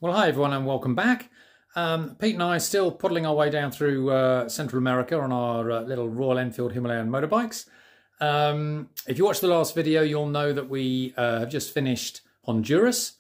Well, hi everyone and welcome back. Pete and I are still puddling our way down through Central America on our little Royal Enfield Himalayan motorbikes. If you watched the last video, you'll know that we have just finished Honduras.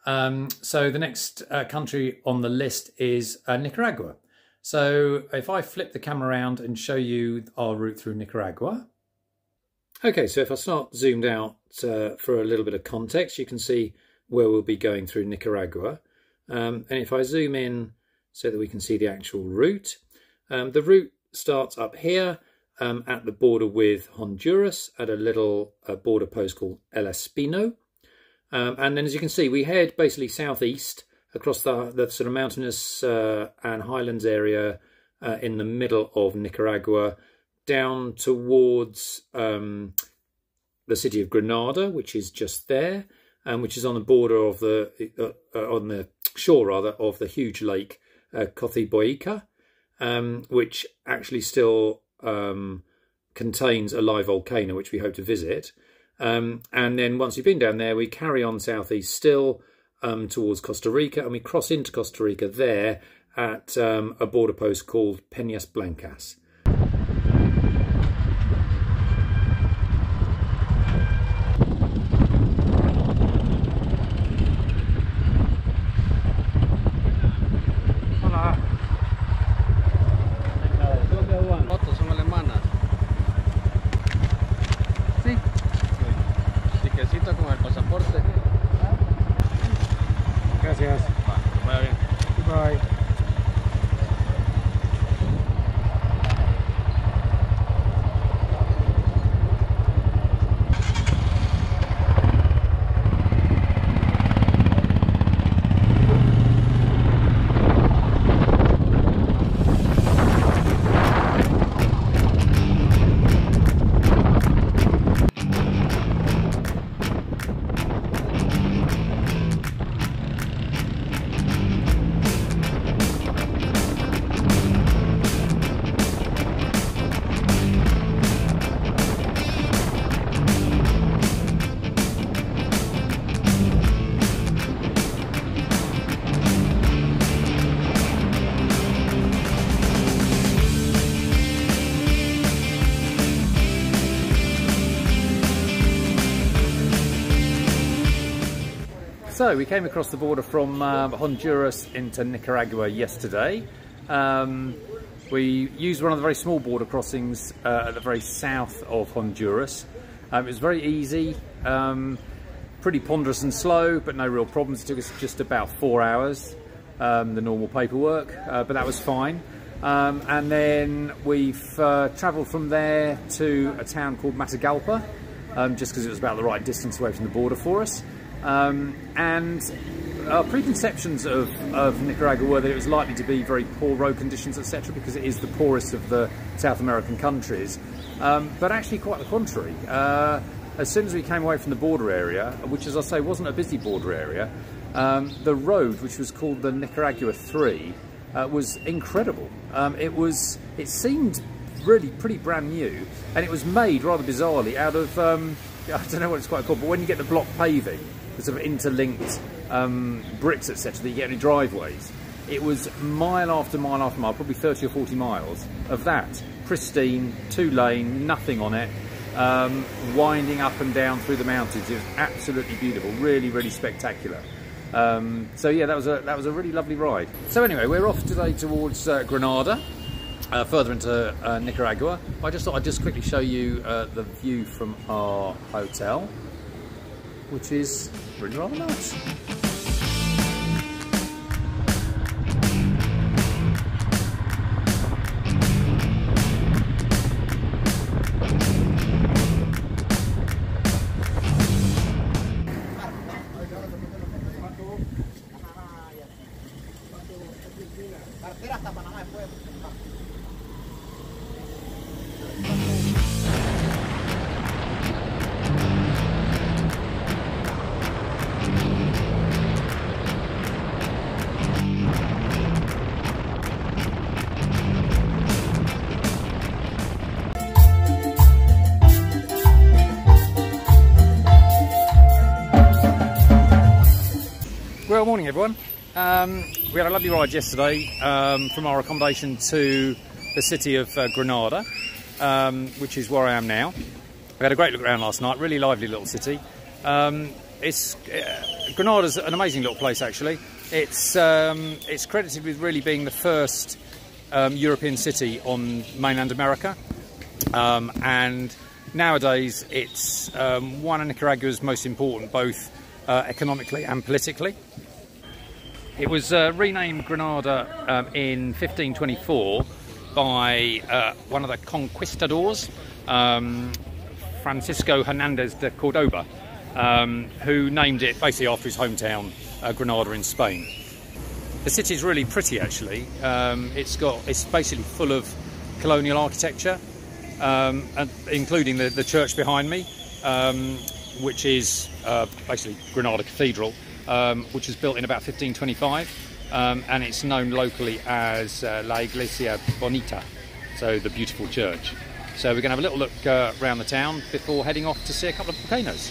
So the next country on the list is Nicaragua. So if I flip the camera around and show you our route through Nicaragua. Okay, so if I start zoomed out for a little bit of context, you can see where we'll be going through Nicaragua. And if I zoom in so that we can see the actual route, the route starts up here at the border with Honduras at a little border post called El Espino. And then as you can see, we head basically southeast across the sort of mountainous and highlands area in the middle of Nicaragua down towards the city of Grenada, which is just there, which is on the border of on the shore rather of the huge lake Cociboica, which actually still contains a live volcano, which we hope to visit. And then once you've been down there, we carry on southeast still towards Costa Rica, and we cross into Costa Rica there at a border post called Peñas Blancas. Gracias. Vaya bien. Bye. So we came across the border from Honduras into Nicaragua yesterday. We used one of the very small border crossings at the very south of Honduras. It was very easy, pretty ponderous and slow, but no real problems. It took us just about 4 hours, the normal paperwork, but that was fine. And then we've travelled from there to a town called Matagalpa, just because it was about the right distance away from the border for us. And our preconceptions of Nicaragua were that it was likely to be very poor road conditions, etc., because it is the poorest of the South American countries, but actually quite the contrary. As soon as we came away from the border area, which as I say wasn't a busy border area, the road, which was called the Nicaragua 3, was incredible. It seemed really pretty brand new, and it was made rather bizarrely out of I don't know what it's quite called, but when you get the block paving, the sort of interlinked bricks, etc., that you get in driveways, it was mile after mile after mile, probably 30 or 40 miles of that, pristine, 2-lane, nothing on it, winding up and down through the mountains. It was absolutely beautiful, really, really spectacular. So yeah, that was a really lovely ride. So anyway, we're off today towards Grenada, further into Nicaragua. I just thought I'd just quickly show you the view from our hotel, which is really rather nice. Well, morning everyone. We had a lovely ride yesterday from our accommodation to the city of Grenada, which is where I am now. We had a great look around last night, really lively little city. Grenada's an amazing little place actually. It's credited with really being the first European city on mainland America, and nowadays it's one of Nicaragua's most important, both economically and politically. It was renamed Grenada in 1524 by one of the conquistadors, Francisco Hernandez de Cordoba, who named it basically after his hometown, Grenada in Spain. The city is really pretty actually. It's basically full of colonial architecture, including the church behind me, which is basically Grenada Cathedral, which was built in about 1525, and it's known locally as La Iglesia Bonita, so the beautiful church. So we're going to have a little look around the town before heading off to see a couple of volcanoes.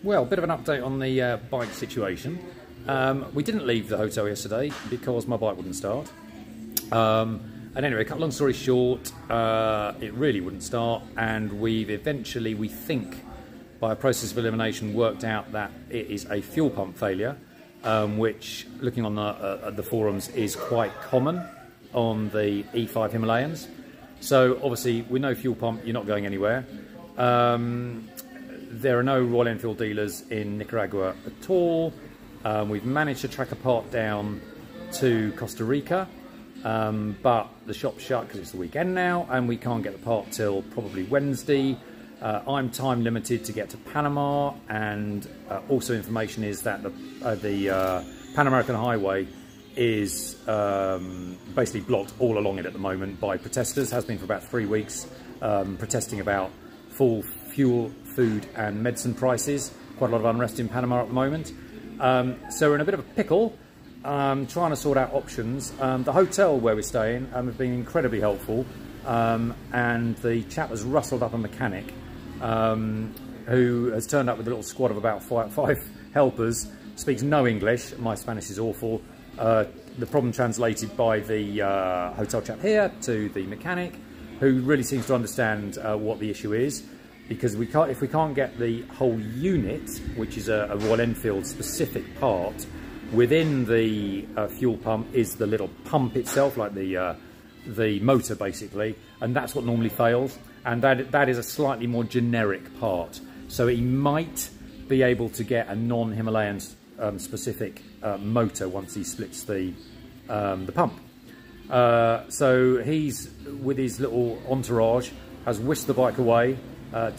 Well, a bit of an update on the bike situation. We didn't leave the hotel yesterday because my bike wouldn't start. And anyway, cut long story short, it really wouldn't start, and we've eventually, we think, by a process of elimination, worked out that it is a fuel pump failure, which, looking on the forums, is quite common on the E5 Himalayans. So obviously, with no fuel pump, you're not going anywhere. There are no Royal Enfield dealers in Nicaragua at all. We've managed to track a part down to Costa Rica, but the shop's shut because it's the weekend now, and we can't get the part till probably Wednesday. I'm time limited to get to Panama, and also information is that the Pan American Highway is basically blocked all along it at the moment by protesters. Has been for about 3 weeks, protesting about full fuel, food and medicine prices. Quite a lot of unrest in Panama at the moment. So we're in a bit of a pickle, trying to sort out options. The hotel where we're staying have been incredibly helpful, and the chap has rustled up a mechanic who has turned up with a little squad of about five helpers, speaks no English. My Spanish is awful. The problem translated by the hotel chap here to the mechanic, who really seems to understand what the issue is, because if we can't get the whole unit, which is a Royal Enfield specific part, within the fuel pump is the little pump itself, like the motor basically, and that's what normally fails, and that is a slightly more generic part. So he might be able to get a non-Himalayan specific motor once he splits the pump. So he's, with his little entourage, has whisked the bike away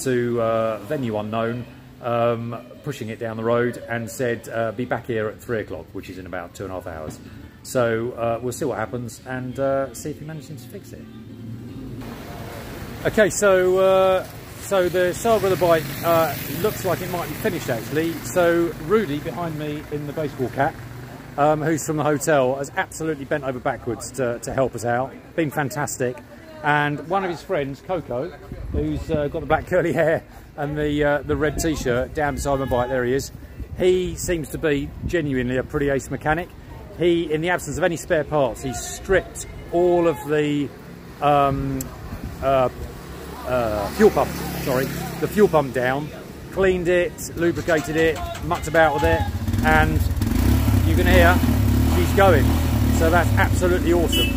to venue unknown, pushing it down the road, and said be back here at 3 o'clock, which is in about 2.5 hours. So we'll see what happens and see if he manages to fix it. Okay, so the saga of the bike looks like it might be finished actually. So Rudy behind me in the baseball cap, who's from the hotel, has absolutely bent over backwards to help us out. Been fantastic. And one of his friends, Coco, who's got the black curly hair and the red t-shirt, down beside my bike, there he is. He seems to be genuinely a pretty ace mechanic. He, in the absence of any spare parts, he stripped all of the fuel pump down, cleaned it, lubricated it, mucked about with it, and you can hear she's going. So that's absolutely awesome.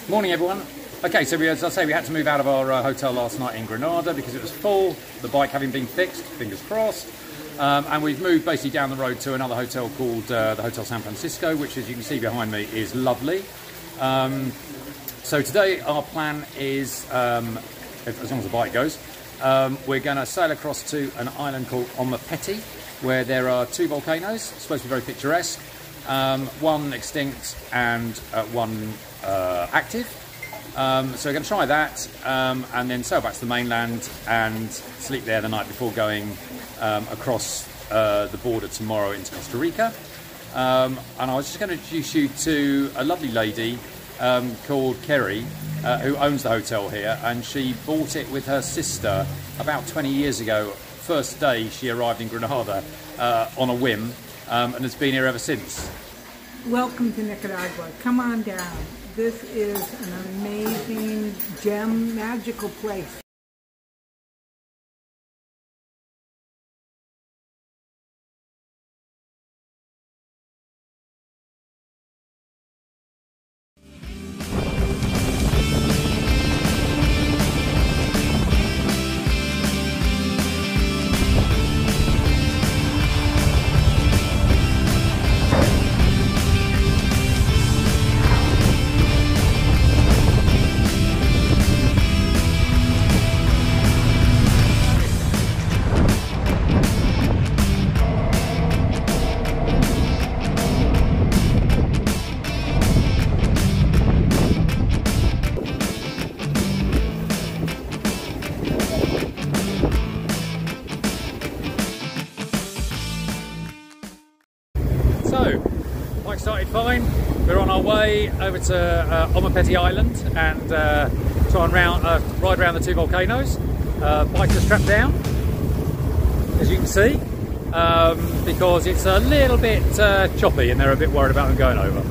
Morning everyone. Okay, so as I say, we had to move out of our hotel last night in Grenada because it was full, the bike having been fixed, fingers crossed. And we've moved basically down the road to another hotel called the Hotel San Francisco, which, as you can see behind me, is lovely. So today our plan is, as long as the bike goes, we're going to sail across to an island called Omapeti, where there are 2 volcanoes, supposed to be very picturesque, one extinct and one active. So we're going to try that and then sail back to the mainland and sleep there the night before going across the border tomorrow into Costa Rica. And I was just going to introduce you to a lovely lady called Kerry, who owns the hotel here, and she bought it with her sister about 20 years ago. First day she arrived in Grenada on a whim, and has been here ever since. Welcome to Nicaragua. Come on down. This is an amazing, gem, magical place. So, bike started fine. We're on our way over to Omapeti Island and try and ride around the 2 volcanoes. Bikes are strapped down, as you can see, because it's a little bit choppy and they're a bit worried about them going over.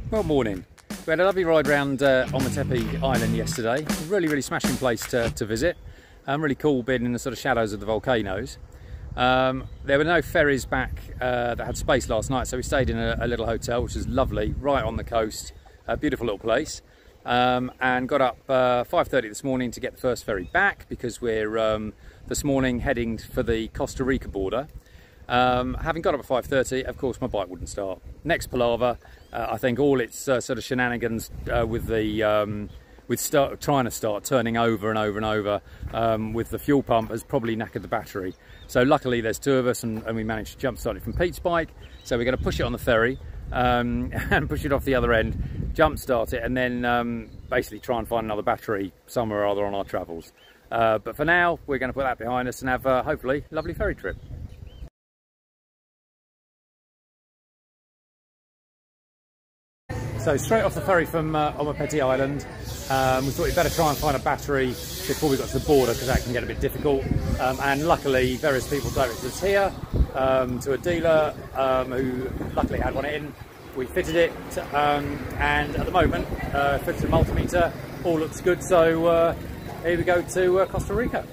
Well, morning. We had a lovely ride around Omapeti Island yesterday. Really smashing place to visit. Really cool being in the sort of shadows of the volcanoes. There were no ferries back that had space last night, so we stayed in a little hotel, which is lovely, right on the coast. A beautiful little place. and got up 5:30 this morning to get the first ferry back, because we're this morning heading for the Costa Rica border. Having got up at 5:30, of course my bike wouldn't start. Next palaver, I think all its sort of shenanigans with the trying to start turning over and over and over with the fuel pump has probably knackered the battery. So luckily there's two of us, and we managed to jump start it from Pete's bike. So we're going to push it on the ferry and push it off the other end, jump start it, and then basically try and find another battery somewhere or other on our travels. But for now, we're going to put that behind us and have hopefully a lovely ferry trip. So straight off the ferry from Omapeti Island, we thought we'd better try and find a battery before we got to the border, because that can get a bit difficult. And luckily various people directed us here to a dealer who luckily had one in. We fitted it, and at the moment fitted a multimeter, all looks good. So here we go to Costa Rica.